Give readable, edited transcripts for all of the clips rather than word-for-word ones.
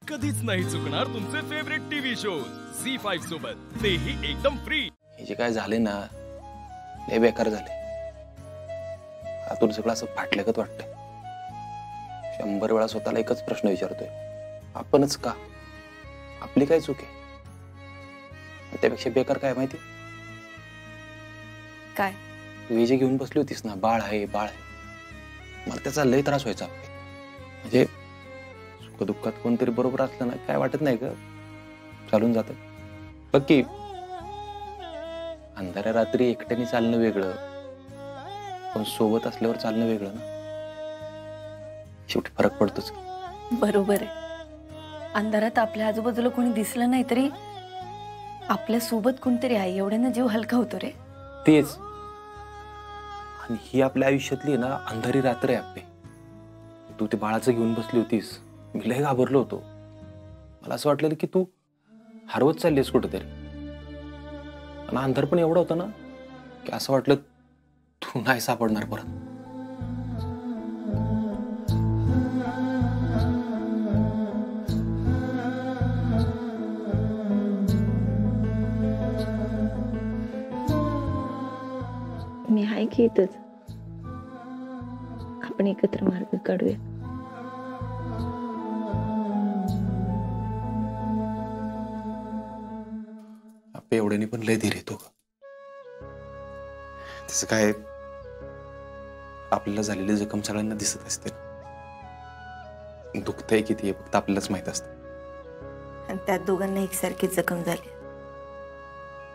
कधीच नाही चुकणार तुमचे फेवरेट टीव्ही शोज झी5 सोबत, तेही एकदम फ्री। हे जे काय झाले ना, लय बेकार झाले। आतून सगळं असं फाटल्यागत वाटतंय। 100 वेळा स्वतःला एकच प्रश्न विचारतोय, आपणच का? आपली काय चूक आहे? त्यापेक्षा बेकार काय माहिती? काय? तू हे जे घेऊन बसली होतीस ना, बाळ आहे बाळ आहे, मला त्याचा लय त्रास व्हायचा। म्हणजे सुख दुःखात कोणतरी बरोबर असलं ना, काय वाटत नाही का, चालून जातं। बघ की, अंधाऱ्या रात्री एकट्याने चालणं वेगळं, पण सोबत असल्यावर चालणं वेगळं ना। शेवटी फरक पडतोच। बरोबर आहे। अंधारात आपल्या आजूबाजूला कोणी दिसलं नाही तरी आपल्या सोबत कोणतरी आहे एवढ्यानं जीव हलका होतो रे। तेच, आणि ही आपल्या आयुष्यातली ना अंधारी रात्र आहे आपली। तू ते बाळाचं घेऊन बसली होतीस, मी लय घाबरलो होतो। मला असं वाटलेलं की तू हरवत चाललीस कुठेतरी। आणि अंधार पण एवढं होतं ना की असं वाटलं तू नाही सापडणार परत। मी आहे की इथंच, आपण एकत्र मार्ग काढूया। आपल्या एवढ्याने पण लय धीर येतो। तसं काय, आपल्याला झालेली जखम सगळ्यांना दिसत असते। दुखतंय किती हे फक्त आपल्यालाच माहित असतं। आणि त्यात दोघांना एकसारखी जखम झाली,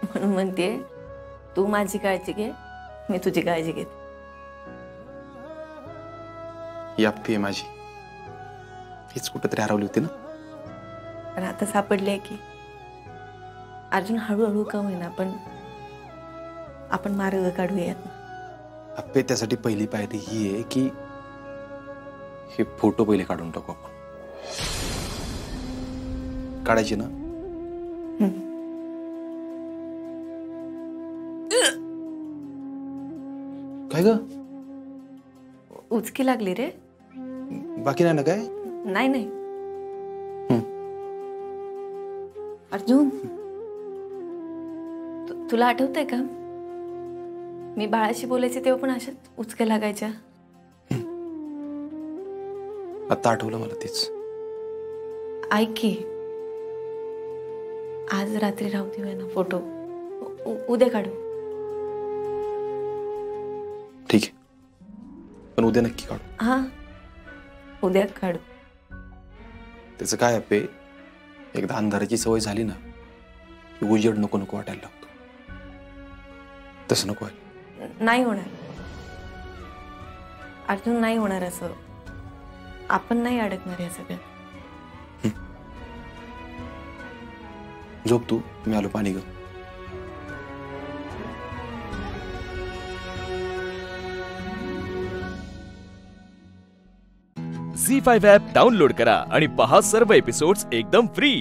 म्हणून म्हणते तू माझी काळजी घे, मी तुझी काळजी घेते। ही आपली आहे माझी, हीच कुठेतरी हरवली होती ना। पण आता सापडली आहे की। अर्जुन, हळूहळू का होईना पण आपण मार्ग काढूयात। आपले त्यासाठी पहिली पायरी ही आहे की हे फोटो पहिले काढून टाकू आपण। काढायचे ना? काय ग? उचकी लागली रे? बाकी नाही ना काय? नाही नाही। अर्जुन, तुला आठवतंय का मी बाळाशी बोलायचे तेव्हा पण अशाच उचक्या लागायच्या? आता आठवलं मला तेच। ऐक की, आज रात्री राहू देऊया ना फोटो, उद्या काढू। ठीक आहे, पण उद्या नक्की काढू। हा, उद्या काढू। त्याचं काय आहे, एकदा अंधाराची सवय झाली ना की उजेड नको नको वाटायला लागतो। तसं नको आहे। नाही होणार अर्जुन, नाही होणार असं। आपण नाही अडकणार या सगळ्यात। झोप तू, मी आलो पाणी घेऊन। झी5 ॲप डाउनलोड करा आणि पहा सर्व एपिसोड्स एकदम फ्री।